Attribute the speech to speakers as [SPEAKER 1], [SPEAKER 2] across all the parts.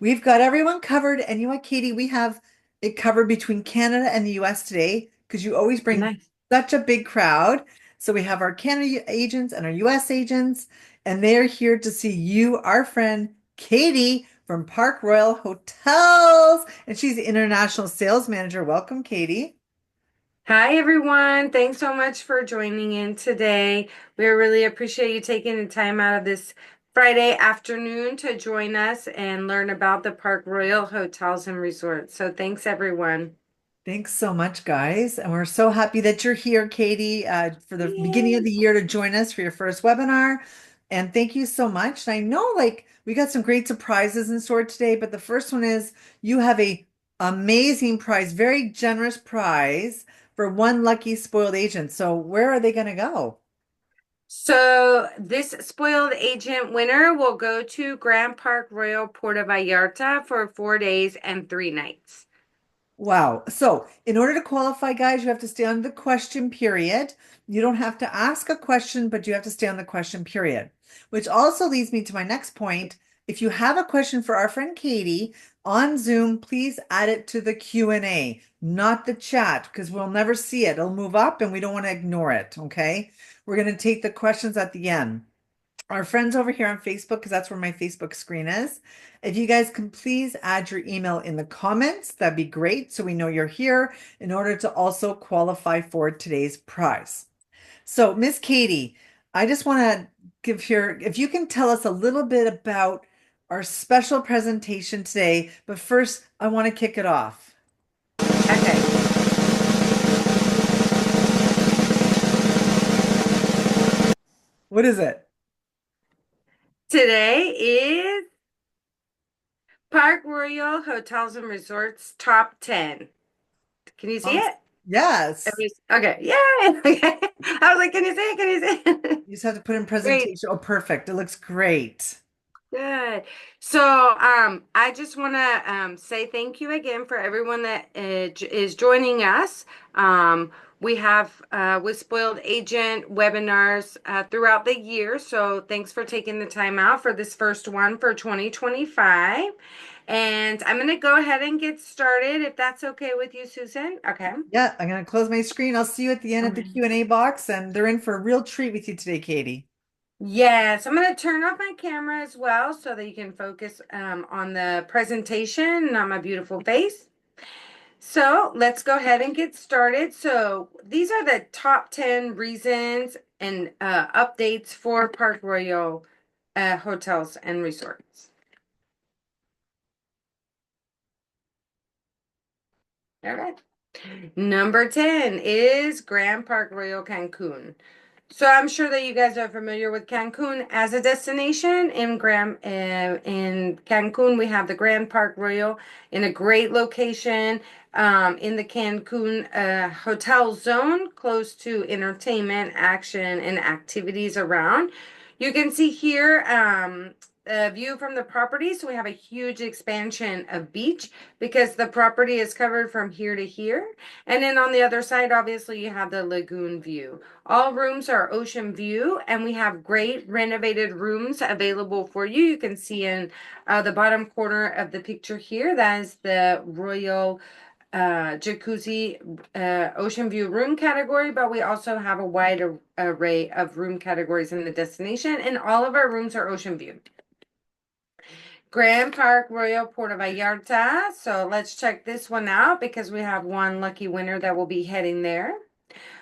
[SPEAKER 1] We've got everyone covered. And you know what, Katie? We have it covered between Canada and the US today because you always bring
[SPEAKER 2] Nice.
[SPEAKER 1] such a big crowd. So we have our Canada agents and our US agents, and they're here to see you, our friend Katie from Park Royal Hotels. And she's the international sales manager. Welcome, Katie.
[SPEAKER 2] Hi, everyone. Thanks so much for joining in today. We really appreciate you taking the time out of this Friday afternoon to join us and learn about the Park Royal Hotels and Resorts. So thanks, everyone.
[SPEAKER 1] Thanks so much, guys. And we're so happy that you're here, Katie, for the beginning of
[SPEAKER 2] Yay.
[SPEAKER 1] the year to join us for your first webinar. And thank you so much. And I know we got some great surprises in store today, but the first one is you have a amazing prize, very generous prize for one lucky spoiled agent. So where are they going to go?
[SPEAKER 2] So this spoiled agent winner will go to Grand Park Royal Puerto Vallarta for 4 days and 3 nights.
[SPEAKER 1] Wow. So, in order to qualify, guys, you have to stay on the question period. You don't have to ask a question, but you have to stay on the question period. Which also leads me to my next point. If you have a question for our friend Katie on Zoom, please add it to the Q&A, not the chat, because we'll never see it. It'll move up and we don't want to ignore it. Okay. We're going to take the questions at the end. Our friends over here on Facebook, because that's where my Facebook screen is. If you guys can please add your email in the comments, that'd be great. So we know you're here in order to also qualify for today's prize. So, Miss Katie, I just want to give here, if you can tell us a little bit about our special presentation today. But first, I want to kick it off.
[SPEAKER 2] Okay.
[SPEAKER 1] What is it?
[SPEAKER 2] Today is Park Royal Hotels and Resorts Top 10. Can you see
[SPEAKER 1] Awesome.
[SPEAKER 2] it?
[SPEAKER 1] Yes.
[SPEAKER 2] Okay. Yay. Okay. I was like, can you see it? Can you see it?
[SPEAKER 1] You just have to put in
[SPEAKER 2] Great.
[SPEAKER 1] presentation. Oh, perfect. It looks great.
[SPEAKER 2] Good. So, I just want to say thank you again for everyone that is joining us. We have with Spoiled Agent webinars throughout the year. So, thanks for taking the time out for this first one for 2025. And I'm going to go ahead and get started if that's okay with you, Susan. Okay.
[SPEAKER 1] Yeah, I'm going to close my screen. I'll see you at the end
[SPEAKER 2] All
[SPEAKER 1] of the
[SPEAKER 2] right.
[SPEAKER 1] Q&A box, and they're in for a real treat with you today, Katie.
[SPEAKER 2] Yes, I'm going to turn off my camera as well so that you can focus on the presentation, not my beautiful face. So let's go ahead and get started. So these are the top 10 reasons and updates for Park Royal hotels and resorts. All right. Number 10 is Grand Park Royal Cancun. So I'm sure that you guys are familiar with Cancun as a destination. In Cancun, we have the Grand Park Royal in a great location in the Cancun hotel zone, close to entertainment, action, and activities around. You can see here a view from the property. So we have a huge expansion of beach because the property is covered from here to here. And then on the other side, obviously, you have the lagoon view. All rooms are ocean view, and we have great renovated rooms available for you. You can see in the bottom corner of the picture here, that is the Royal Jacuzzi Ocean View room category, but we also have a wide array of room categories in the destination, and all of our rooms are ocean view. Grand Park Royal Puerto Vallarta. So let's check this one out because we have one lucky winner that will be heading there.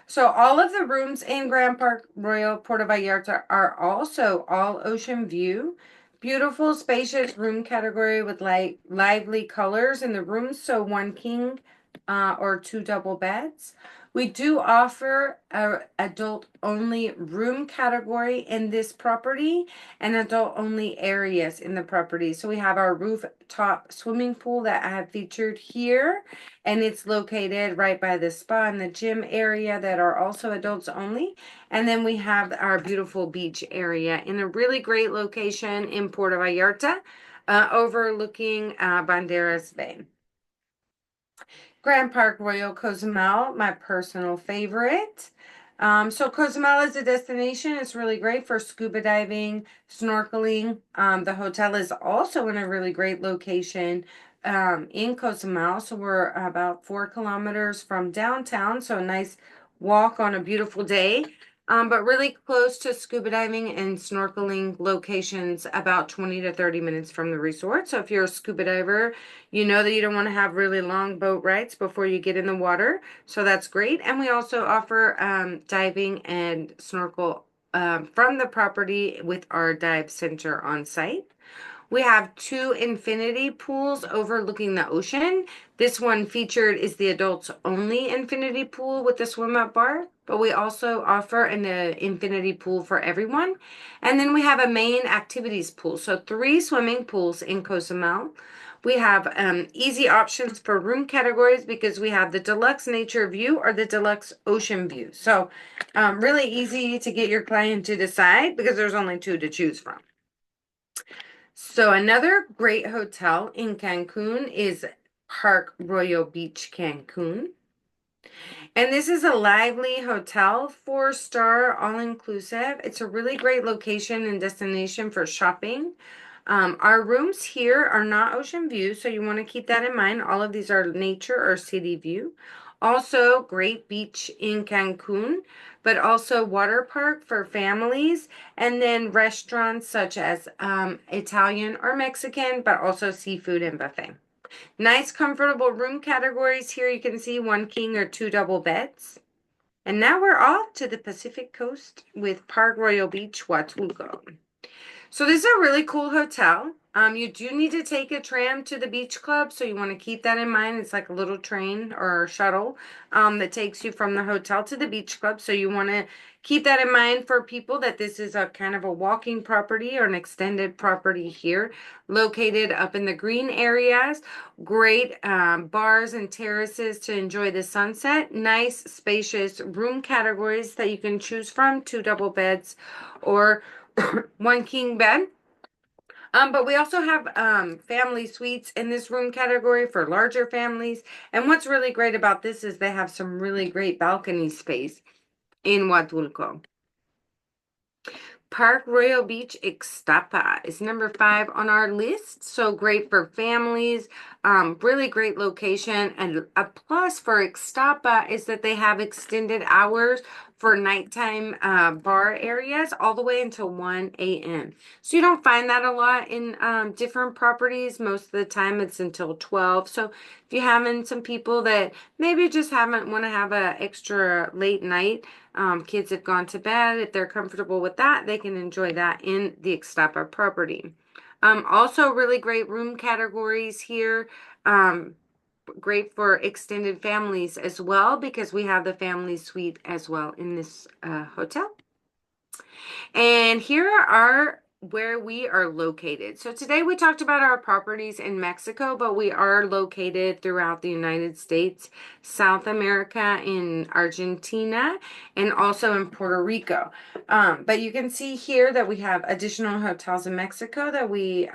[SPEAKER 2] So all of the rooms in Grand Park Royal Puerto Vallarta are also all ocean view. Beautiful, spacious room category with lively colors in the rooms. So one king or two double beds. We do offer a adult only room category in this property and adult only areas in the property. So we have our rooftop swimming pool that I have featured here, and it's located right by the spa and the gym area that are also adults only. And then we have our beautiful beach area in a really great location in Puerto Vallarta, overlooking Banderas Bay. Grand Park Royal Cozumel, my personal favorite. So Cozumel is a destination. It's really great for scuba diving, snorkeling. The hotel is also in a really great location in Cozumel. So we're about 4 kilometers from downtown. So a nice walk on a beautiful day. But really close to scuba diving and snorkeling locations, about 20 to 30 minutes from the resort. So if you're a scuba diver, you know that you don't want to have really long boat rides before you get in the water. So that's great. And we also offer diving and snorkel from the property with our dive center on site. We have 2 infinity pools overlooking the ocean. This one featured is the adults only infinity pool with the swim up bar, but we also offer an infinity pool for everyone. And then we have a main activities pool. So 3 swimming pools in Cozumel. We have easy options for room categories because we have the deluxe nature view or the deluxe ocean view. So really easy to get your client to decide because there's only 2 to choose from. So another great hotel in Cancun is Park Royal Beach Cancun. And this is a lively hotel, 4-star, all inclusive. It's a really great location and destination for shopping. Our rooms here are not ocean view, so you want to keep that in mind. All of these are nature or city view. Also, great beach in Cancun, but also water park for families, and then restaurants such as Italian or Mexican, but also seafood and buffet. Nice, comfortable room categories here. You can see 1 king or 2 double beds. And now we're off to the Pacific Coast with Park Royal Beach, Huatulco. So this is a really cool hotel. You do need to take a tram to the beach club, so you want to keep that in mind. It's like a little train or shuttle that takes you from the hotel to the beach club. So you want to keep that in mind for people that this is a kind of a walking property or an extended property here, located up in the green areas. Great bars and terraces to enjoy the sunset. Nice, spacious room categories that you can choose from, 2 double beds or 1 king bed. But we also have family suites in this room category for larger families. And what's really great about this is they have some really great balcony space in Huatulco. Park Royal Beach Ixtapa is number 5 on our list. So great for families, really great location. And a plus for Ixtapa is that they have extended hours for nighttime bar areas all the way until 1 a.m. So you don't find that a lot in different properties. Most of the time it's until 12. So if you're having some people that maybe just haven't want to have an extra late night, kids have gone to bed, if they're comfortable with that, they can enjoy that in the Ixtapa property. Also really great room categories here. Great for extended families as well because we have the family suite as well in this hotel. And here are where we are located. So today we talked about our properties in Mexico, but we are located throughout the United States, South America, in Argentina, and also in Puerto Rico. But you can see here that we have additional hotels in Mexico that we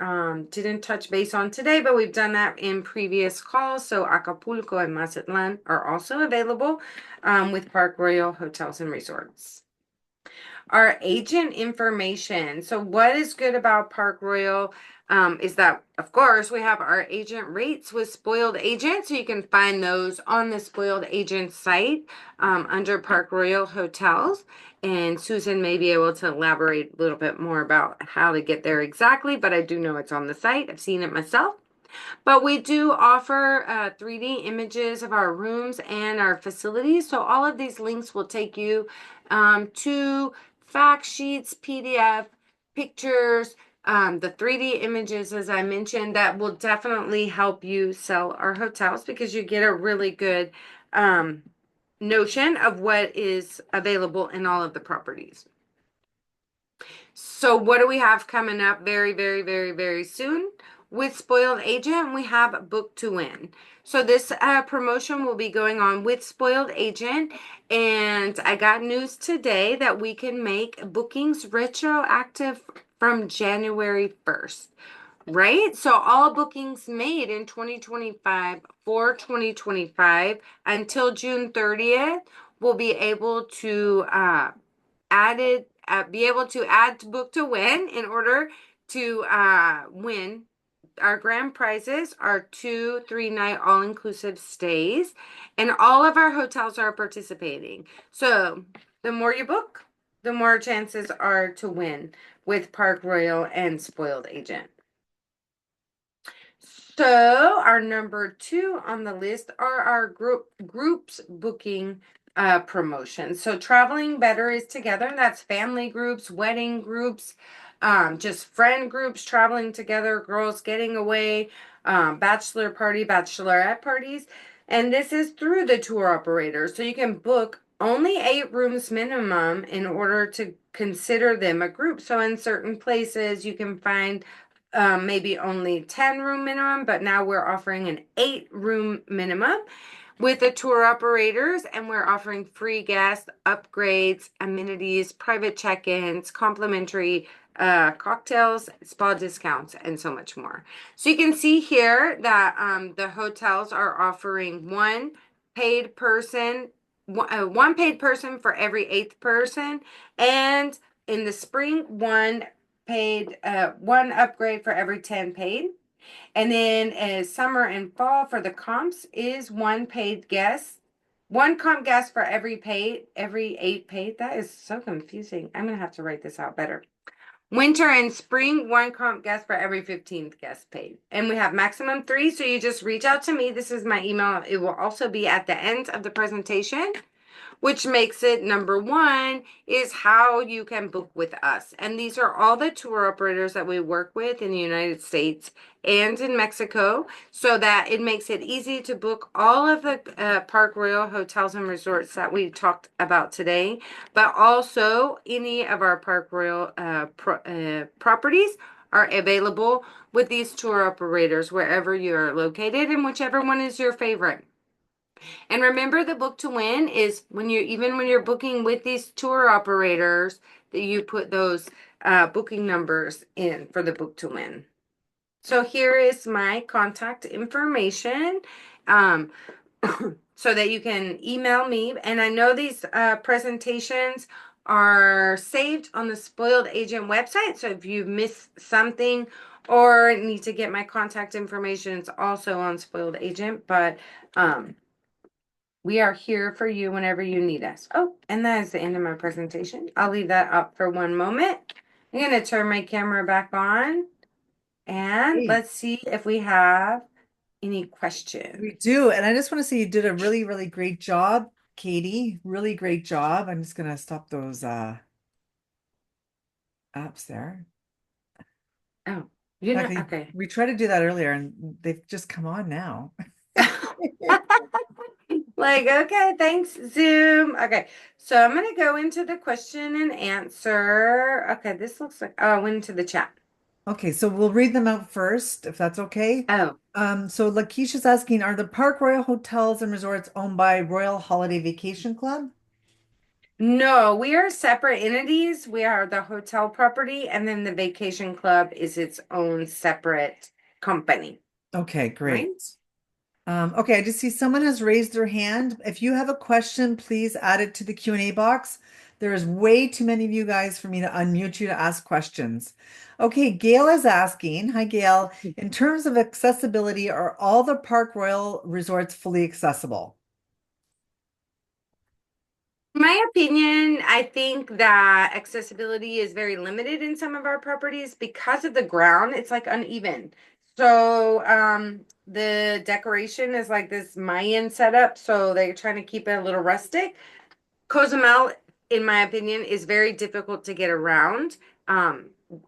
[SPEAKER 2] didn't touch base on today, but we've done that in previous calls. So Acapulco and Mazatlan are also available with Park Royal Hotels and Resorts. Our agent information. So what is good about Park Royal is that, of course, we have our agent rates with Spoiled Agent. So you can find those on the Spoiled Agent site under Park Royal Hotels. And Susan may be able to elaborate a little bit more about how to get there exactly, but I do know it's on the site. I've seen it myself. But we do offer 3D images of our rooms and our facilities. So all of these links will take you to fact sheets, PDF, pictures, the 3D images, as I mentioned, that will definitely help you sell our hotels because you get a really good notion of what is available in all of the properties. So what do we have coming up very, very, very, very soon? With Spoiled Agent, we have Book to Win. So this promotion will be going on with Spoiled Agent. And I got news today that we can make bookings retroactive from January 1st. Right? So all bookings made in 2025 for 2025 until June 30th will be able to be able to add to Book to Win in order to win. Our grand prizes are 2 3 night all-inclusive stays, and all of our hotels are participating. So the more you book, the more chances are to win with Park Royal and Spoiled Agent. So our number 2 on the list are our groups booking promotions. So Traveling Better is together, and that's family groups, wedding groups, just friend groups traveling together, girls getting away, bachelor party, bachelorette parties. And this is through the tour operator. So you can book only 8 rooms minimum in order to consider them a group. So in certain places you can find maybe only 10 room minimum, but now we're offering an 8 room minimum with the tour operators, and we're offering free guest upgrades, amenities, private check-ins, complimentary cocktails, spa discounts, and so much more. So you can see here that the hotels are offering one paid person for every 8th person, and in the spring, one upgrade for every 10 paid. And then as summer and fall for the comps is one comp guest for every 8 paid. That is so confusing. I'm gonna have to write this out better. Winter and spring, one comp guest for every 15th guest paid. And we have maximum 3, so you just reach out to me. This is my email. It will also be at the end of the presentation, which makes it number 1 is how you can book with us. And these are all the tour operators that we work with in the United States and in Mexico, so that it makes it easy to book all of the Park Royal hotels and resorts that we talked about today, but also any of our Park Royal properties are available with these tour operators wherever you're located and whichever one is your favorite. And remember, the Book to Win is when you're booking with these tour operators, that you put those booking numbers in for the Book to Win. So here is my contact information, so that you can email me. And I know these presentations are saved on the Spoiled Agent website. So if you missed something or need to get my contact information, it's also on Spoiled Agent. But we are here for you whenever you need us. Oh, and that is the end of my presentation. I'll leave that up for one moment. I'm going to turn my camera back on, and
[SPEAKER 1] Hey,
[SPEAKER 2] let's see if we have any questions.
[SPEAKER 1] we do. And I just want to say you did a really, really great job, Katie. Really great job. I'm just gonna stop those apps there.
[SPEAKER 2] Oh,
[SPEAKER 1] Actually,
[SPEAKER 2] okay.
[SPEAKER 1] we tried to do that earlier and they've just come on now.
[SPEAKER 2] Like, okay, thanks, Zoom. Okay, so I'm going to go into the question and answer. Okay, this looks like, oh, I went into the chat.
[SPEAKER 1] Okay, so we'll read them out first, if that's okay.
[SPEAKER 2] Oh,
[SPEAKER 1] So Lakeisha's asking, are the Park Royal hotels and resorts owned by Royal Holiday Vacation Club?
[SPEAKER 2] no, we are separate entities. We are the hotel property, and then the vacation club is its own separate company,
[SPEAKER 1] Okay,
[SPEAKER 2] right?
[SPEAKER 1] great. Okay, I just see someone has raised their hand. If you have a question, please add it to the Q&A box. There is way too many of you guys for me to unmute you to ask questions. Okay, Gail is asking, hi Gail, in terms of accessibility, are all the Park Royal resorts fully accessible?
[SPEAKER 2] My opinion, I think that accessibility is very limited in some of our properties because of the ground. It's like uneven. So, the decoration is like this Mayan setup, so they're trying to keep it a little rustic. Cozumel, in my opinion, is very difficult to get around.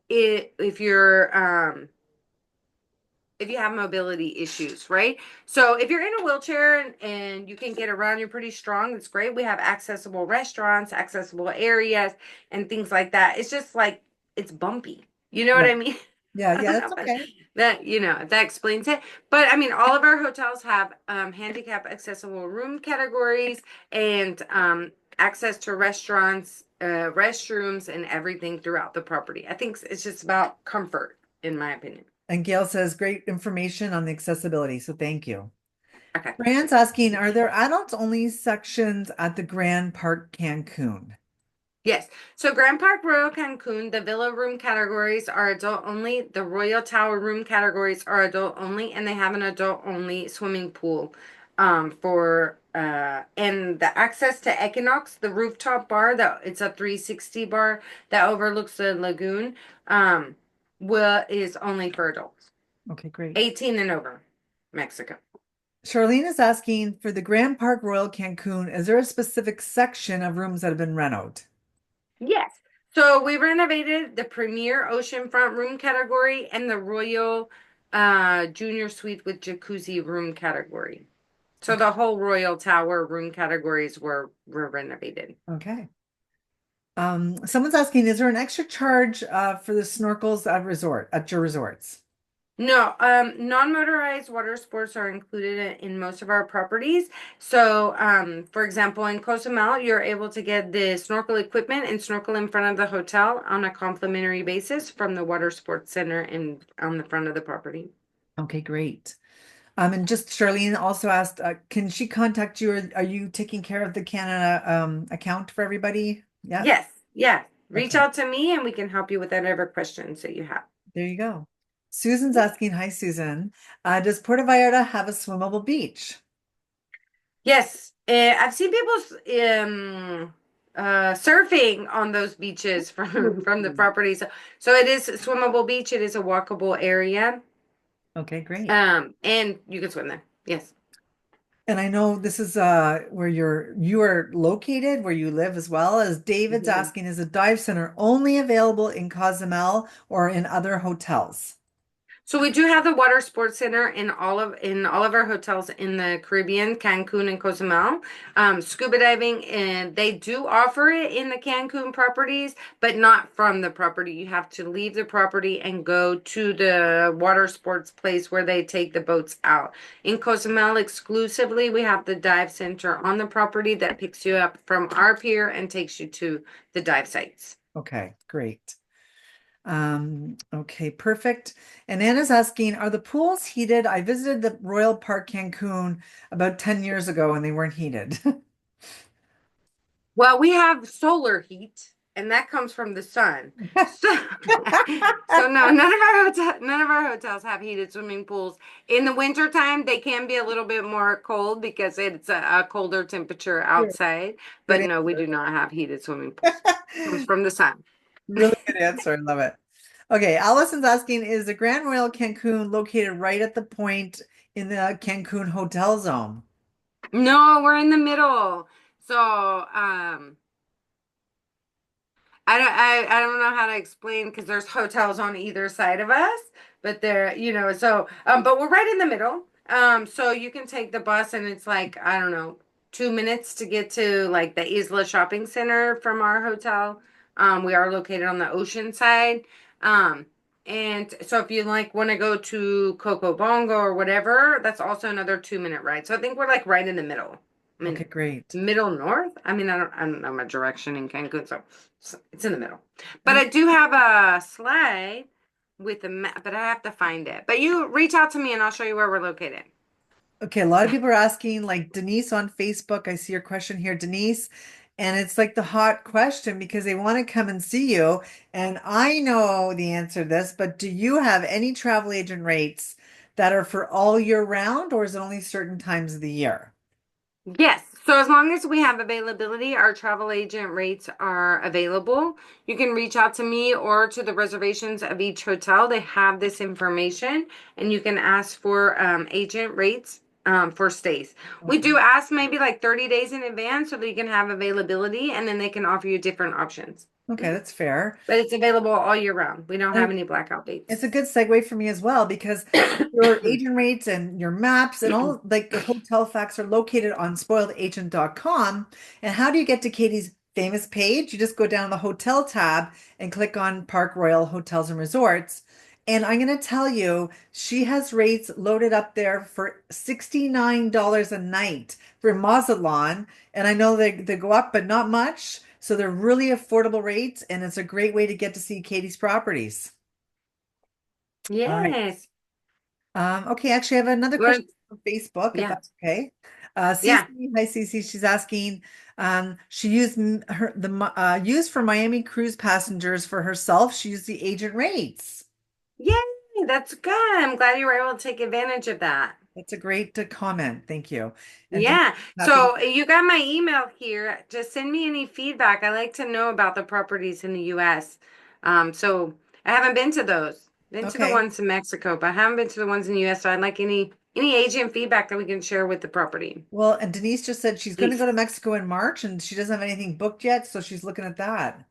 [SPEAKER 2] If you're if you have mobility issues, right? So if you're in a wheelchair and you can get around, you're pretty strong. That's great. We have accessible restaurants, accessible areas, and things like that. It's just like it's bumpy. You know what
[SPEAKER 1] Yeah,
[SPEAKER 2] I mean?
[SPEAKER 1] yeah,
[SPEAKER 2] I
[SPEAKER 1] yeah,
[SPEAKER 2] don't
[SPEAKER 1] that's
[SPEAKER 2] know if
[SPEAKER 1] okay.
[SPEAKER 2] if that explains it. But I mean, all of our hotels have handicap accessible room categories and access to restaurants, restrooms, and everything throughout the property. I think it's just about comfort, in my opinion.
[SPEAKER 1] And Gail says great information on the accessibility, so thank you.
[SPEAKER 2] Okay.
[SPEAKER 1] Fran's asking, are there adults only sections at the Grand Park Cancun?
[SPEAKER 2] Yes. So Grand Park Royal Cancun, the villa room categories are adult only. The Royal Tower room categories are adult only, and they have an adult only swimming pool. For and the access to Equinox, the rooftop bar that it's a 360 bar that overlooks the lagoon, will is only for adults,
[SPEAKER 1] Okay, great.
[SPEAKER 2] 18 and over, Mexico.
[SPEAKER 1] Charlene is asking for the Grand Park Royal Cancun, is there a specific section of rooms that have been renoed?
[SPEAKER 2] Yes. So we renovated the Premier Oceanfront room category and the Royal Junior Suite with Jacuzzi room category. So
[SPEAKER 1] Okay.
[SPEAKER 2] the whole Royal Tower room categories were renovated.
[SPEAKER 1] Okay. Someone's asking, is there an extra charge for the snorkels at your resorts?
[SPEAKER 2] No, non-motorized water sports are included in most of our properties. So, for example, in Cozumel, you're able to get the snorkel equipment and snorkel in front of the hotel on a complimentary basis from the water sports center in on the front of the property.
[SPEAKER 1] Okay, great. And just Charlene also asked, can she contact you, or are you taking care of the Canada account for everybody? Yeah.
[SPEAKER 2] Yes, yeah. Reach
[SPEAKER 1] Okay.
[SPEAKER 2] out to me and we can help you with whatever questions that you have.
[SPEAKER 1] There you go. Susan's asking, hi Susan, does Puerto Vallarta have a swimmable beach?
[SPEAKER 2] Yes, I've seen people surfing on those beaches from the
[SPEAKER 1] Ooh.
[SPEAKER 2] properties. So it is a swimmable beach. It is a walkable area.
[SPEAKER 1] Okay, great.
[SPEAKER 2] And you can swim there. Yes.
[SPEAKER 1] And I know this is where you are located, where you live as well. As David's
[SPEAKER 2] Mhm.
[SPEAKER 1] asking, is a dive center only available in Cozumel or in other hotels?
[SPEAKER 2] So we do have the water sports center in all of our hotels in the Caribbean, Cancun and Cozumel. Scuba diving, and they do offer it in the Cancun properties, but not from the property. You have to leave the property and go to the water sports place where they take the boats out. In Cozumel exclusively, we have the dive center on the property that picks you up from our pier and takes you to the dive sites.
[SPEAKER 1] Okay, great. Okay, perfect. And Anna's asking, are the pools heated? I visited the Royal Park Cancun about 10 years ago and they weren't heated.
[SPEAKER 2] Well, we have solar heat, and that comes from the sun. So, so no, none of our hotels have heated swimming pools. In the wintertime, they can be a little bit more cold because it's a colder temperature
[SPEAKER 1] Sure.
[SPEAKER 2] outside.
[SPEAKER 1] Good
[SPEAKER 2] But no, we do not have heated swimming pools. Comes
[SPEAKER 1] answer.
[SPEAKER 2] from the sun.
[SPEAKER 1] Really good answer. I love it. Okay, Allison's asking, is the Grand Royal Cancun located right at the point in the Cancun hotel zone?
[SPEAKER 2] No, we're in the middle. So, I don't know how to explain because there's hotels on either side of us, but they're, but we're right in the middle. So you can take the bus and it's like, I don't know, 2 minutes to get to like the Isla Shopping Center from our hotel. We are located on the ocean side. Um, and so if you like want to go to Coco Bongo or whatever, that's also another 2 minute ride. So I think we're like right in the middle. I
[SPEAKER 1] Okay,
[SPEAKER 2] mean,
[SPEAKER 1] great.
[SPEAKER 2] middle north. I don't know my direction in Cancun, so it's in the middle. But I do have a slide with a map, but I have to find it. But you reach out to me and I'll show you where we're located.
[SPEAKER 1] Okay, a lot of people are asking, like Denise on Facebook. I see your question here, Denise. And it's like the hot question because they want to come and see you. And I know the answer to this, but do you have any travel agent rates that are for all year round, or is it only certain times of the year?
[SPEAKER 2] Yes. So as long as we have availability, our travel agent rates are available. You can reach out to me or to the reservations of each hotel. They have this information and you can ask for agent rates for stays. We
[SPEAKER 1] Okay.
[SPEAKER 2] do ask maybe like 30 days in advance so that you can have availability and then they can offer you different options.
[SPEAKER 1] Okay, that's fair.
[SPEAKER 2] But it's available all year round. We don't have
[SPEAKER 1] And
[SPEAKER 2] any blackout
[SPEAKER 1] it's
[SPEAKER 2] dates.
[SPEAKER 1] a good segue for me as well because your agent rates and your maps and all like the hotel facts are located on spoiledagent.com. And how do you get to Katie's famous page? You just go down the hotel tab and click on Park Royal Hotels and Resorts. And I'm going to tell you, she has rates loaded up there for $69 a night for Mazatlan. And I know they go up, but not much. So they're really affordable rates, and it's a great way to get to see Katie's properties. All right.
[SPEAKER 2] Yes.
[SPEAKER 1] Okay, actually, I have another
[SPEAKER 2] Well,
[SPEAKER 1] question from Facebook, if
[SPEAKER 2] yeah,
[SPEAKER 1] that's okay.
[SPEAKER 2] yeah.
[SPEAKER 1] Cece, hi Cece, she's asking, she used used for Miami cruise passengers for herself. She used the agent rates.
[SPEAKER 2] Yay, that's good. I'm glad you were able to take advantage of that.
[SPEAKER 1] That's a great comment. Thank you. And Denise,
[SPEAKER 2] Yeah.
[SPEAKER 1] happy to,
[SPEAKER 2] So you got my email here. Just send me any feedback. I like to know about the properties in the US. So I haven't been to those. Been to the
[SPEAKER 1] okay.
[SPEAKER 2] ones in Mexico, but I haven't been to the ones in the US. So I'd like any agent feedback that we can share with the property.
[SPEAKER 1] Well, and Denise just said she's going to
[SPEAKER 2] Please.
[SPEAKER 1] go to Mexico in March and she doesn't have anything booked yet, so she's looking at that.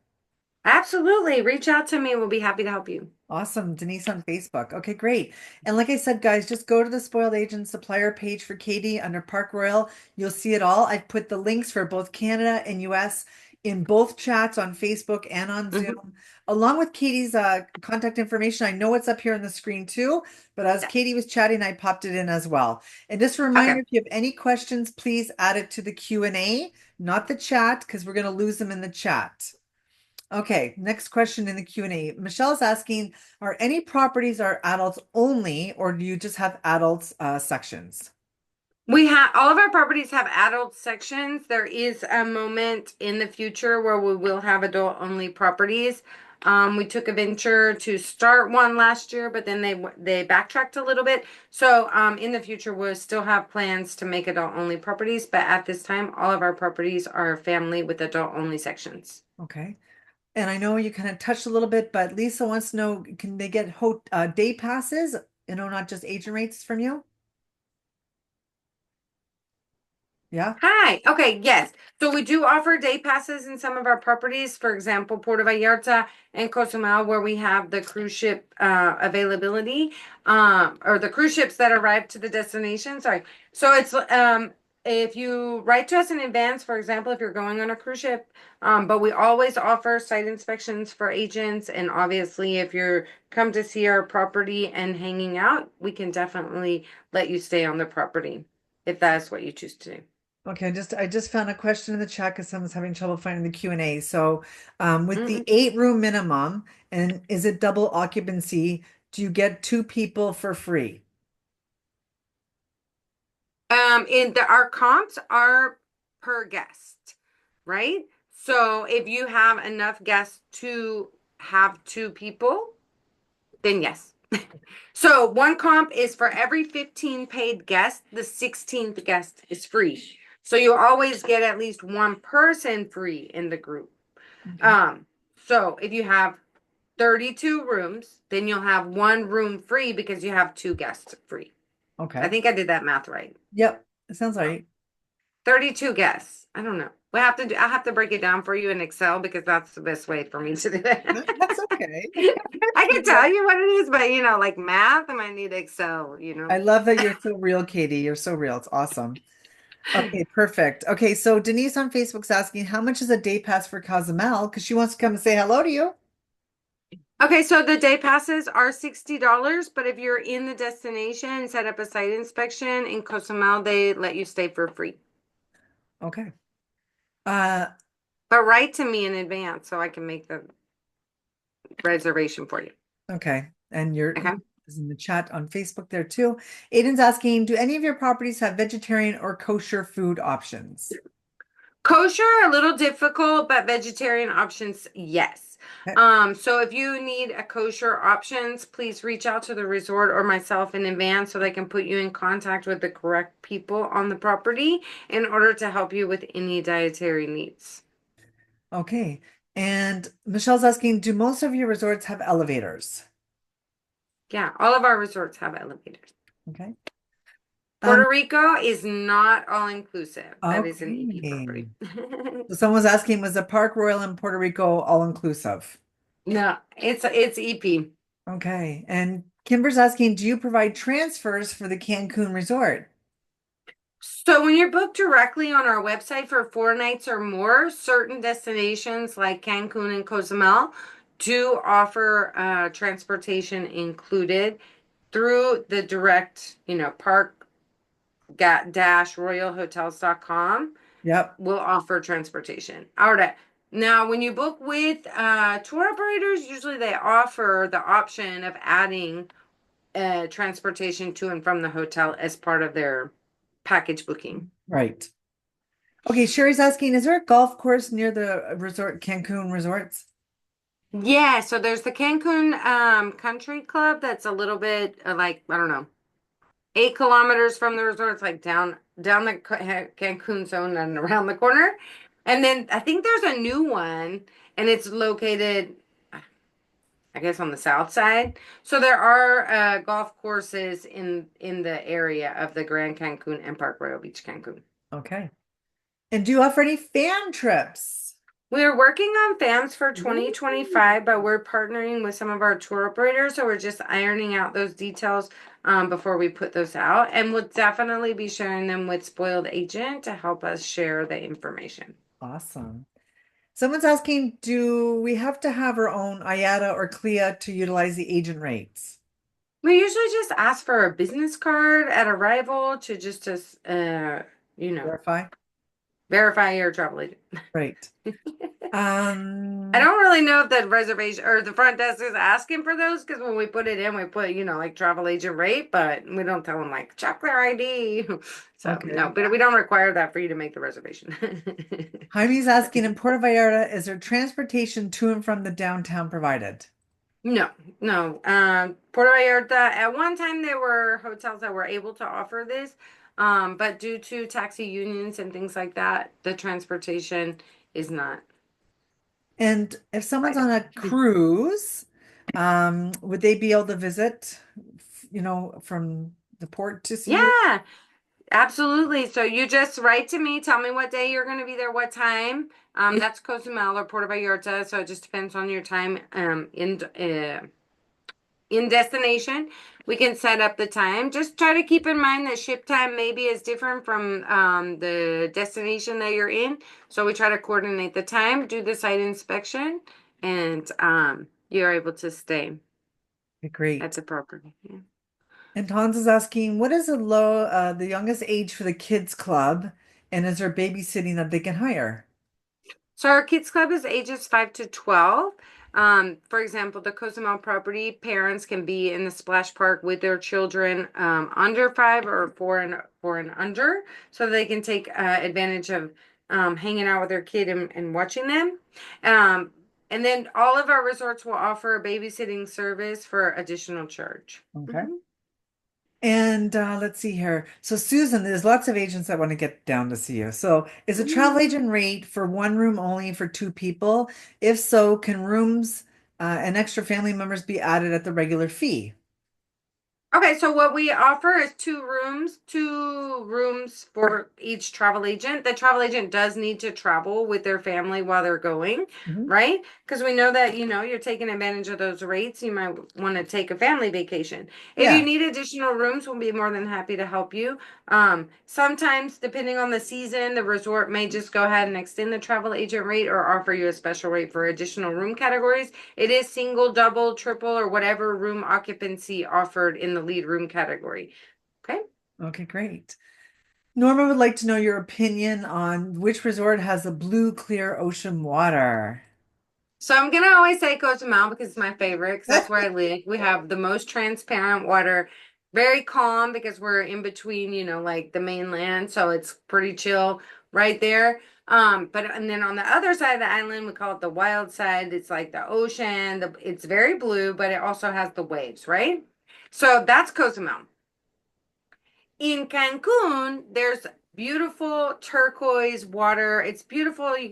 [SPEAKER 2] Absolutely. Reach out to me. We'll be happy to help you.
[SPEAKER 1] Awesome. Denise on Facebook. Okay, great. And like I said, guys, just go to the Spoiled Agent supplier page for Katie under Park Royal. You'll see it all. I've put the links for both Canada and US in both chats on Facebook and on
[SPEAKER 2] Mhm.
[SPEAKER 1] Zoom, along with Katie's contact information. I know it's up here on the screen too, but as
[SPEAKER 2] Yeah.
[SPEAKER 1] Katie was chatting, I popped it in as well. And just a reminder,
[SPEAKER 2] Okay.
[SPEAKER 1] if you have any questions, please add it to the Q&A, not the chat, because we're going to lose them in the chat. Okay, next question in the Q&A. Michelle's asking, are any properties are adults only, or do you just have adults sections?
[SPEAKER 2] We have all of our properties have adult sections. There is a moment in the future where we will have adult only properties. We took a venture to start one last year, but then they backtracked a little bit. So in the future, we'll still have plans to make adult only properties, but at this time, all of our properties are family with adult only sections.
[SPEAKER 1] Okay. And I know you kind of touched a little bit, but Lisa wants to know, can they get day passes? Not just agent rates from you? Yeah.
[SPEAKER 2] Hi. Okay, yes. So we do offer day passes in some of our properties. For example, Puerto Vallarta and Cozumel, where we have the cruise ship availability, or the cruise ships that arrive to the destination. Sorry. So it's if you write to us in advance, for example, if you're going on a cruise ship, but we always offer site inspections for agents, and obviously, if you're come to see our property and hanging out, we can definitely let you stay on the property if that is what you choose to do.
[SPEAKER 1] Okay, I just found a question in the chat because someone's having trouble finding the Q&A. So, with the
[SPEAKER 2] Mm-mm.
[SPEAKER 1] 8 room minimum, and is it double occupancy? Do you get 2 people for free?
[SPEAKER 2] Our comps are per guest, right? So if you have enough guests to have 2 people, then yes. So one comp is for every 15 paid guests, the 16th guest is free. So you always get at least one person free in the group.
[SPEAKER 1] Okay.
[SPEAKER 2] Um, so if you have 32 rooms, then you'll have one room free because you have 2 guests free. I
[SPEAKER 1] Okay.
[SPEAKER 2] think I did that math right.
[SPEAKER 1] Yep. It sounds right.
[SPEAKER 2] 32 guests. I don't know. I have to break it down for you in Excel because that's the best way for me to do that.
[SPEAKER 1] That's okay.
[SPEAKER 2] I can
[SPEAKER 1] Yeah.
[SPEAKER 2] tell you what it is, but like math, I might need Excel.
[SPEAKER 1] I love that you're so real, Katie. You're so real. It's awesome. Okay, perfect. Okay, so Denise on Facebook's asking how much is a day pass for Cozumel? Because she wants to come and say hello to you.
[SPEAKER 2] Okay, so the day passes are $60, but if you're in the destination, set up a site inspection in Cozumel, they let you stay for free.
[SPEAKER 1] Okay. Uh,
[SPEAKER 2] But write to me in advance so I can make the reservation for you.
[SPEAKER 1] okay. And you're
[SPEAKER 2] Okay.
[SPEAKER 1] is in the chat on Facebook there too. Aiden's asking, do any of your properties have vegetarian or kosher food options?
[SPEAKER 2] Kosher, a little difficult, but vegetarian options, yes.
[SPEAKER 1] Okay.
[SPEAKER 2] So if you need a kosher options, please reach out to the resort or myself in advance so they can put you in contact with the correct people on the property in order to help you with any dietary needs.
[SPEAKER 1] Okay. And Michelle's asking, do most of your resorts have elevators?
[SPEAKER 2] Yeah, all of our resorts have elevators.
[SPEAKER 1] Okay. Um,
[SPEAKER 2] Puerto Rico is not all inclusive. That is an EP
[SPEAKER 1] okay.
[SPEAKER 2] property.
[SPEAKER 1] So someone was asking, was the Park Royal in Puerto Rico all inclusive?
[SPEAKER 2] No, it's EP.
[SPEAKER 1] Okay. And Kimber's asking, do you provide transfers for the Cancun resort?
[SPEAKER 2] So when you're booked directly on our website for 4 nights or more, certain destinations like Cancun and Cozumel do offer transportation included through the direct, park dash royalhotels.com
[SPEAKER 1] Yep.
[SPEAKER 2] will offer transportation. All right. Now, when you book with tour operators, usually they offer the option of adding transportation to and from the hotel as part of their package booking.
[SPEAKER 1] Right. Okay, Sherry's asking, is there a golf course near the resort, Cancun resorts?
[SPEAKER 2] Yeah, so there's the Cancun Country Club that's a little bit like I don't know, 8 kilometers from the resort. It's like down the Cancun zone and around the corner. And then I think there's a new one, and it's located, I guess, on the south side. So there are golf courses in the area of the Grand Cancun and Park Royal Beach Cancun.
[SPEAKER 1] Okay. And do you offer any fan trips?
[SPEAKER 2] We're working on FAMs for
[SPEAKER 1] Ooh.
[SPEAKER 2] 2025, but we're partnering with some of our tour operators, so we're just ironing out those details before we put those out. And we'll definitely be sharing them with Spoiled Agent to help us share the information.
[SPEAKER 1] Awesome. Someone's asking, do we have to have our own IATA or CLIA to utilize the agent rates?
[SPEAKER 2] We usually just ask for a business card at arrival to just to you know,
[SPEAKER 1] Verify?
[SPEAKER 2] verify your travel agent.
[SPEAKER 1] Right.
[SPEAKER 2] I
[SPEAKER 1] Um,
[SPEAKER 2] don't really know if the reservation or the front desk is asking for those because when we put it in, we put, like travel agent rate, but we don't tell them like check their ID. So no,
[SPEAKER 1] okay.
[SPEAKER 2] but we don't require that for you to make the reservation.
[SPEAKER 1] Jaime's asking, in Puerto Vallarta, is there transportation to and from the downtown provided?
[SPEAKER 2] No, no. Puerto Vallarta, at one time there were hotels that were able to offer this, but due to taxi unions and things like that, the transportation is not
[SPEAKER 1] And if someone's
[SPEAKER 2] provided.
[SPEAKER 1] on a cruise, would they be able to visit, from the port to see you?
[SPEAKER 2] Yeah, absolutely. So you just write to me, tell me what day you're going to be there, what time. That's Cozumel or Puerto Vallarta, so it just depends on your time in destination. We can set up the time. Just try to keep in mind that ship time maybe is different from the destination that you're in. So we try to coordinate the time, do the site inspection, and you're able to stay
[SPEAKER 1] Okay,
[SPEAKER 2] at
[SPEAKER 1] great.
[SPEAKER 2] the property. Yeah.
[SPEAKER 1] And Hans is asking, what is the youngest age for the kids club? And is there babysitting that they can hire?
[SPEAKER 2] So our kids club is ages 5 to 12. For example, the Cozumel property, parents can be in the splash park with their children under 5 or four and under, so they can take advantage of hanging out with their kid and watching them. Um, and then all of our resorts will offer a babysitting service for additional charge.
[SPEAKER 1] Okay.
[SPEAKER 2] Mhm.
[SPEAKER 1] And let's see here. So, Susan, there's lots of agents that want to get down to see you. So, is a travel
[SPEAKER 2] Mhm.
[SPEAKER 1] agent rate for one room only for two people? If so, can rooms and extra family members be added at the regular fee?
[SPEAKER 2] Okay, so what we offer is two rooms for each travel agent. The travel agent does need to travel with their family while they're going,
[SPEAKER 1] Mhm.
[SPEAKER 2] right? Because we know that, you're taking advantage of those rates. You might want to take a family vacation. If you
[SPEAKER 1] Yeah.
[SPEAKER 2] need additional rooms, we'll be more than happy to help you. Sometimes, depending on the season, the resort may just go ahead and extend the travel agent rate or offer you a special rate for additional room categories. It is single, double, triple, or whatever room occupancy offered in the lead room category. Okay.
[SPEAKER 1] Okay, great. Norma would like to know your opinion on which resort has the blue, clear ocean water.
[SPEAKER 2] So I'm gonna always say Cozumel because it's my favorite because that's where I live. We have the most transparent water, very calm because we're in between, like the mainland, so it's pretty chill right there. But and then on the other side of the island, we call it the wild side. It's like the ocean. It's very blue, but it also has the waves, right? So that's Cozumel. In Cancun, there's beautiful turquoise water. It's beautiful. You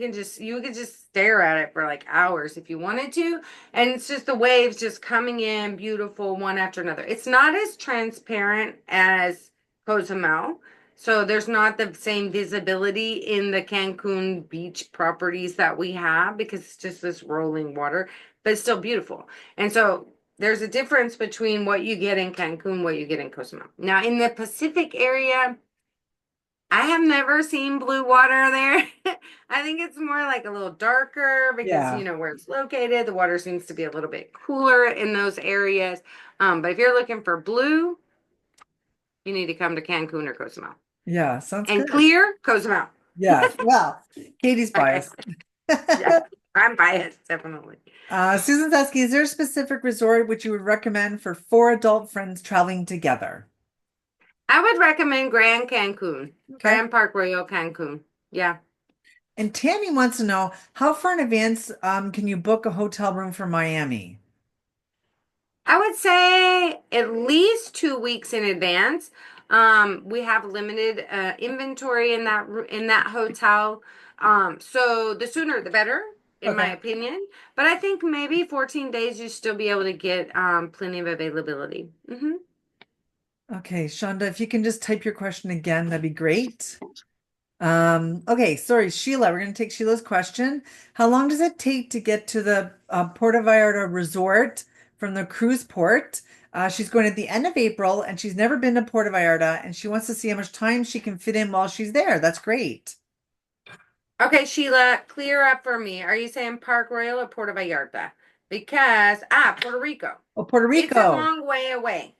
[SPEAKER 2] could just stare at it for like hours if you wanted to. And it's just the waves just coming in beautiful one after another. It's not as transparent as Cozumel. So there's not the same visibility in the Cancun beach properties that we have because it's just this rolling water, but it's still beautiful. And so there's a difference between what you get in Cancun, what you get in Cozumel. Now, in the Pacific area, I have never seen blue water there. I think it's more like a little darker because,
[SPEAKER 1] Yeah.
[SPEAKER 2] where it's located, the water seems to be a little bit cooler in those areas. But if you're looking for blue, you need to come to Cancun or Cozumel.
[SPEAKER 1] Yeah, sounds
[SPEAKER 2] And
[SPEAKER 1] good.
[SPEAKER 2] clear, Cozumel.
[SPEAKER 1] Yes. Well, Katie's
[SPEAKER 2] Okay.
[SPEAKER 1] biased.
[SPEAKER 2] Yeah. I'm biased, definitely.
[SPEAKER 1] Susan's asking, is there a specific resort which you would recommend for four adult friends traveling together?
[SPEAKER 2] I would recommend Grand Cancun,
[SPEAKER 1] Okay.
[SPEAKER 2] Grand Park Royal Cancun. Yeah.
[SPEAKER 1] And Tammy wants to know how far in advance can you book a hotel room for Miami?
[SPEAKER 2] I would say at least 2 weeks in advance. We have limited inventory in that hotel. So the sooner the better, in my
[SPEAKER 1] Okay.
[SPEAKER 2] opinion. But I think maybe 14 days you still be able to get plenty of availability.
[SPEAKER 1] Okay, Shonda, if you can just type your question again, that'd be great. Okay, sorry, Sheila. We're going to take Sheila's question. How long does it take to get to the Puerto Vallarta resort from the cruise port? She's going at the end of April and she's never been to Puerto Vallarta and she wants to see how much time she can fit in while she's there. That's great.
[SPEAKER 2] Okay, Sheila, clear up for me. Are you saying Park Royal or Puerto Vallarta? Because, Puerto Rico.
[SPEAKER 1] Oh, Puerto
[SPEAKER 2] It's a
[SPEAKER 1] Rico.
[SPEAKER 2] long way away.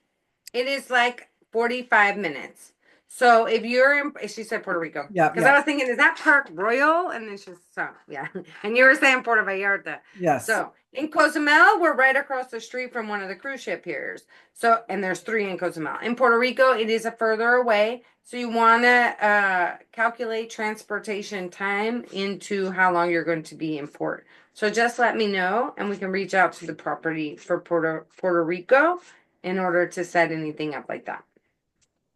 [SPEAKER 2] It is like 45 minutes. So if you're in, she said Puerto Rico.
[SPEAKER 1] Yep,
[SPEAKER 2] Because I
[SPEAKER 1] yep.
[SPEAKER 2] was thinking, is that Park Royal? And then she's, so, yeah. And you were saying Puerto Vallarta.
[SPEAKER 1] Yes.
[SPEAKER 2] So in Cozumel, we're right across the street from one of the cruise ship piers. So, and there's three in Cozumel. In Puerto Rico, it is a further away. So you want to calculate transportation time into how long you're going to be in port. So just let me know and we can reach out to the property for Puerto Rico in order to set anything up like that.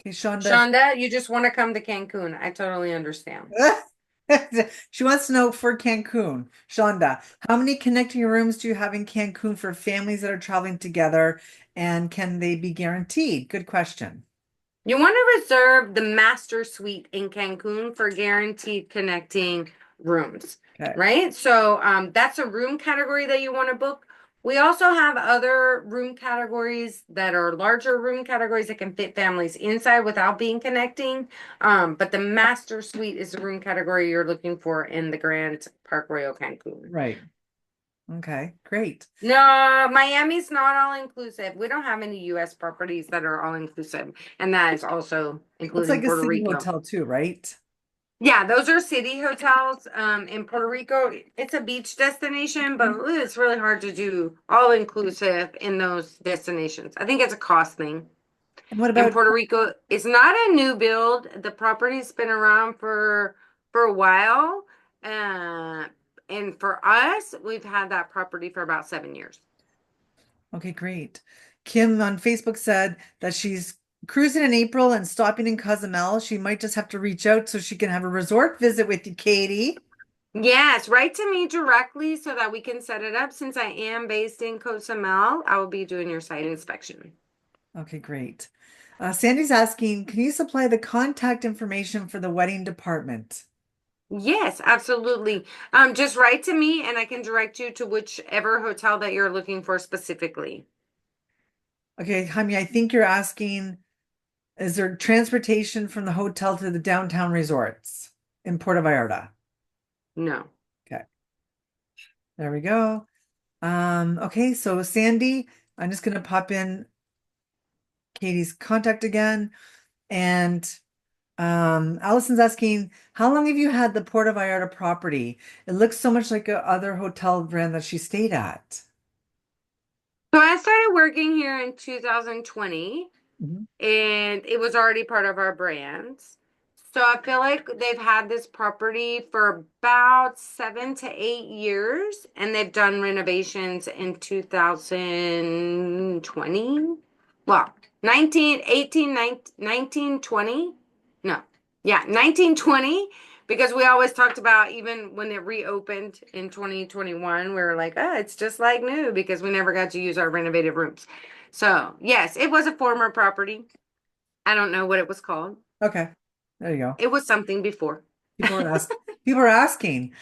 [SPEAKER 1] Okay, Shonda.
[SPEAKER 2] Shonda, you just want to come to Cancun. I totally understand.
[SPEAKER 1] She wants to know for Cancun. Shonda, how many connecting rooms do you have in Cancun for families that are traveling together and can they be guaranteed? Good question.
[SPEAKER 2] You want to reserve the master suite in Cancun for guaranteed connecting rooms,
[SPEAKER 1] Okay.
[SPEAKER 2] right? So that's a room category that you want to book. We also have other room categories that are larger room categories that can fit families inside without being connecting. But the master suite is the room category you're looking for in the Grand Park Royal Cancun.
[SPEAKER 1] Right. Okay, great.
[SPEAKER 2] No, Miami's not all inclusive. We don't have any US properties that are all inclusive. And that is also
[SPEAKER 1] It's
[SPEAKER 2] including
[SPEAKER 1] like a
[SPEAKER 2] Puerto
[SPEAKER 1] city
[SPEAKER 2] Rico.
[SPEAKER 1] hotel too, right?
[SPEAKER 2] Yeah, those are city hotels. In Puerto Rico, it's a beach destination, but it's really hard to do all inclusive in those destinations. I think it's a cost thing.
[SPEAKER 1] And what
[SPEAKER 2] In
[SPEAKER 1] about,
[SPEAKER 2] Puerto Rico, it's not a new build. The property's been around for a while. Uh, and for us, we've had that property for about 7 years.
[SPEAKER 1] okay, great. Kim on Facebook said that she's cruising in April and stopping in Cozumel. She might just have to reach out so she can have a resort visit with you, Katie.
[SPEAKER 2] Yes, write to me directly so that we can set it up. Since I am based in Cozumel, I will be doing your site inspection.
[SPEAKER 1] Okay, great. Sandy's asking, can you supply the contact information for the wedding department?
[SPEAKER 2] Yes, absolutely. Just write to me and I can direct you to whichever hotel that you're looking for specifically.
[SPEAKER 1] Okay, Jaime, I think you're asking, is there transportation from the hotel to the downtown resorts in Puerto Vallarta?
[SPEAKER 2] No.
[SPEAKER 1] Okay, there we go. Okay, so Sandy, I'm just gonna pop in Katie's contact again. And Allison's asking, how long have you had the Puerto Vallarta property? It looks so much like a other hotel brand that she stayed at.
[SPEAKER 2] So I started working here in 2020
[SPEAKER 1] Mhm.
[SPEAKER 2] and it was already part of our brands. So I feel like they've had this property for about 7 to 8 years, and they've done renovations in 2020. Well, 19, 18, 19, 20. No, yeah, 1920. Because we always talked about even when it reopened in 2021, we were like, oh, it's just like new because we never got to use our renovated rooms. So, yes, it was a former property. I don't know what it was called.
[SPEAKER 1] Okay, there you go.
[SPEAKER 2] It was something before.
[SPEAKER 1] People are asking. People are asking.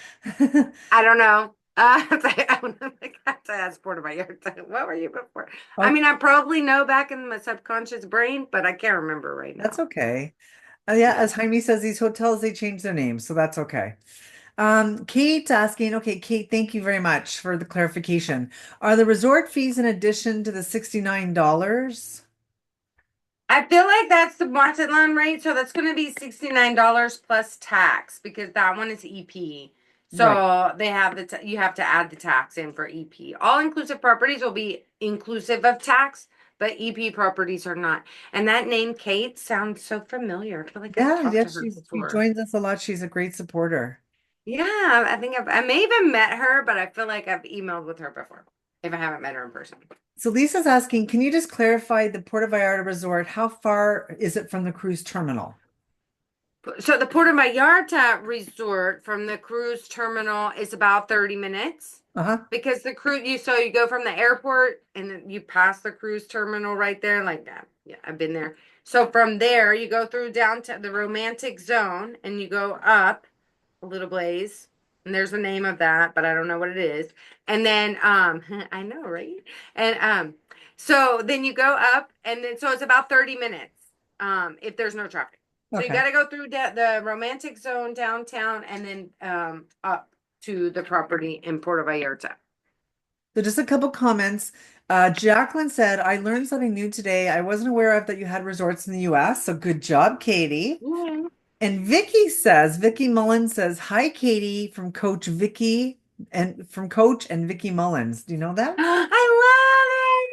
[SPEAKER 2] I don't know. I don't know. I got to ask Porter about your time. What were you before? I
[SPEAKER 1] Oh,
[SPEAKER 2] mean, I probably know back in my subconscious brain, but I can't remember right
[SPEAKER 1] that's
[SPEAKER 2] now.
[SPEAKER 1] okay. Yeah,
[SPEAKER 2] Yeah.
[SPEAKER 1] as Jaime says, these hotels they change their names, so that's okay. Kate's asking, okay, Kate, thank you very much for the clarification. Are the resort fees in addition to the $69?
[SPEAKER 2] I feel like that's the Mazatlan rate, so that's going to be $69 plus tax because that one is EP.
[SPEAKER 1] Right.
[SPEAKER 2] So they have you have to add the tax in for EP. All inclusive properties will be inclusive of tax, but EP properties are not. And that name Kate sounds so familiar. I feel like I've
[SPEAKER 1] Yeah,
[SPEAKER 2] talked
[SPEAKER 1] yeah,
[SPEAKER 2] to her
[SPEAKER 1] she
[SPEAKER 2] before.
[SPEAKER 1] joins us a lot. She's a great supporter.
[SPEAKER 2] Yeah, I think I may even met her, but I feel like I've emailed with her before if I haven't met her in person.
[SPEAKER 1] So Lisa's asking, can you just clarify the Puerto Vallarta Resort? How far is it from the cruise terminal?
[SPEAKER 2] So the Puerto Vallarta resort from the cruise terminal is about 30 minutes
[SPEAKER 1] Uh-huh.
[SPEAKER 2] because the cruise you go from the airport and then you pass the cruise terminal right there like that. Yeah, I've been there. So from there you go through downtown the romantic zone and you go up a little blaze and there's the name of that, but I don't know what it is. And then I know, right? And so then you go up and then so it's about 30 minutes if there's no traffic. So you
[SPEAKER 1] Okay.
[SPEAKER 2] got to go through the romantic zone downtown and then up to the property in Puerto Vallarta.
[SPEAKER 1] So just a couple comments. Jacqueline said, I learned something new today. I wasn't aware of that you had resorts in the US. So good job, Katie.
[SPEAKER 2] Mhm.
[SPEAKER 1] And Vicky says, Vicky Mullins says, hi, Katie, from Coach Vicky and from Coach and Vicky Mullins. Do you know that?
[SPEAKER 2] I love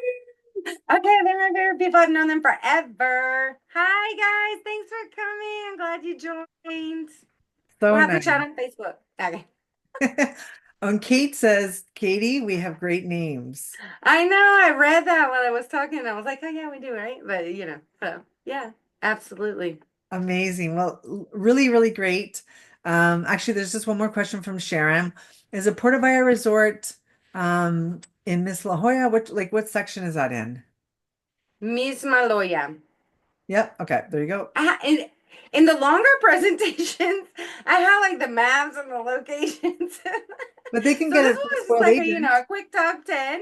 [SPEAKER 2] it. Okay, they're my favorite people. I've known them forever. Hi guys, thanks for coming. I'm glad you joined.
[SPEAKER 1] So
[SPEAKER 2] We'll have to
[SPEAKER 1] nice.
[SPEAKER 2] chat on Facebook. Okay.
[SPEAKER 1] And Kate says, Katie, we have great names.
[SPEAKER 2] I know. I read that while I was talking. I was like, oh yeah, we do, right? But so yeah, absolutely.
[SPEAKER 1] Amazing. Well, really, really great. Actually, there's just one more question from Sharon. Is a Puerto Vallarta resort in Miss La Jolla? What section is that in?
[SPEAKER 2] Misma Loya.
[SPEAKER 1] Yep. Okay, there you go.
[SPEAKER 2] In the longer presentations, I have like the maps and the locations.
[SPEAKER 1] But they can
[SPEAKER 2] So
[SPEAKER 1] get
[SPEAKER 2] this
[SPEAKER 1] it
[SPEAKER 2] one
[SPEAKER 1] from
[SPEAKER 2] was just
[SPEAKER 1] spoiled
[SPEAKER 2] like
[SPEAKER 1] agent.
[SPEAKER 2] a quick top 10.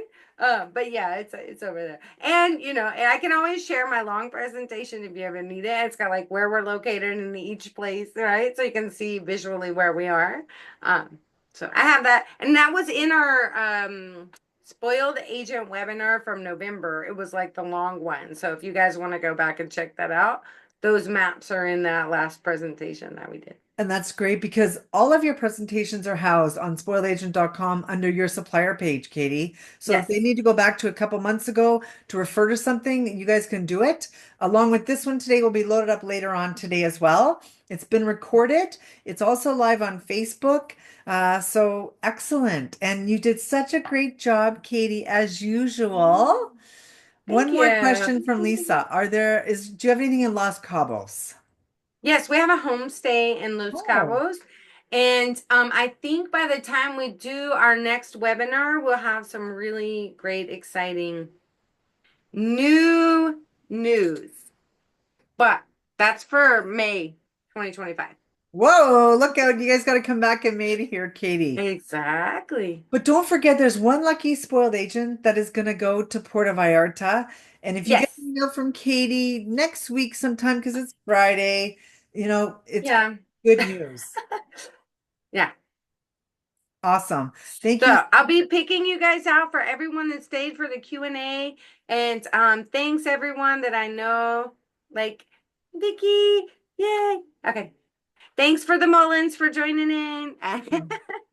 [SPEAKER 2] But yeah, it's over there. And and I can always share my long presentation if you ever need it. It's got like where we're located in each place, right? So you can see visually where we are. So I have that, and that was in our spoiled agent webinar from November. It was like the long one. So if you guys want to go back and check that out, those maps are in that last presentation that we did.
[SPEAKER 1] And that's great because all of your presentations are housed on spoiledagent.com under your supplier page, Katie. So if they
[SPEAKER 2] Yes.
[SPEAKER 1] need to go back to a couple months ago to refer to something, you guys can do it. Along with this one today will be loaded up later on today as well. It's been recorded. It's also live on Facebook. So excellent. And you did such a great job, Katie, as usual.
[SPEAKER 2] Thank
[SPEAKER 1] One more
[SPEAKER 2] you.
[SPEAKER 1] question from Lisa. Do you have anything in Los Cabos?
[SPEAKER 2] Yes, we have a homestay in Los
[SPEAKER 1] Oh.
[SPEAKER 2] Cabos. And I think by the time we do our next webinar, we'll have some really great, exciting new news. But that's for May 2025.
[SPEAKER 1] Whoa, look out. You guys got to come back and made here, Katie.
[SPEAKER 2] Exactly.
[SPEAKER 1] But don't forget, there's one lucky spoiled agent that is going to go to Puerto Vallarta. And if you get
[SPEAKER 2] Yes.
[SPEAKER 1] an email from Katie next week sometime, because it's Friday, it's
[SPEAKER 2] Yeah.
[SPEAKER 1] good news.
[SPEAKER 2] Yeah.
[SPEAKER 1] Awesome. Thank you.
[SPEAKER 2] So I'll be picking you guys out for everyone that stayed for the Q&A. And thanks everyone that I know. Like Vicky. Yay. Okay. Thanks for the Mullins for joining in.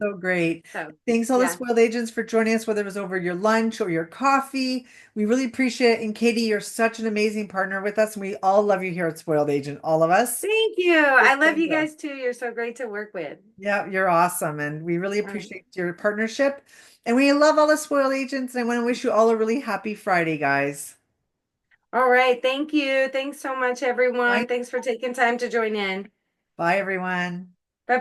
[SPEAKER 1] So great.
[SPEAKER 2] So
[SPEAKER 1] Thanks all the
[SPEAKER 2] yeah.
[SPEAKER 1] spoiled agents for joining us, whether it was over your lunch or your coffee. We really appreciate it. And Katie, you're such an amazing partner with us. And we all love you here at Spoiled Agent, all of us.
[SPEAKER 2] Thank you. I love you guys too. You're so great to work with.
[SPEAKER 1] Yeah, you're awesome. And we really
[SPEAKER 2] All right.
[SPEAKER 1] appreciate your partnership. And we love all the spoiled agents. And I want to wish you all a really happy Friday, guys.
[SPEAKER 2] All right. Thank you. Thanks so much, everyone.
[SPEAKER 1] Bye.
[SPEAKER 2] Thanks for taking time to join in.
[SPEAKER 1] Bye, everyone.
[SPEAKER 2] Bye bye.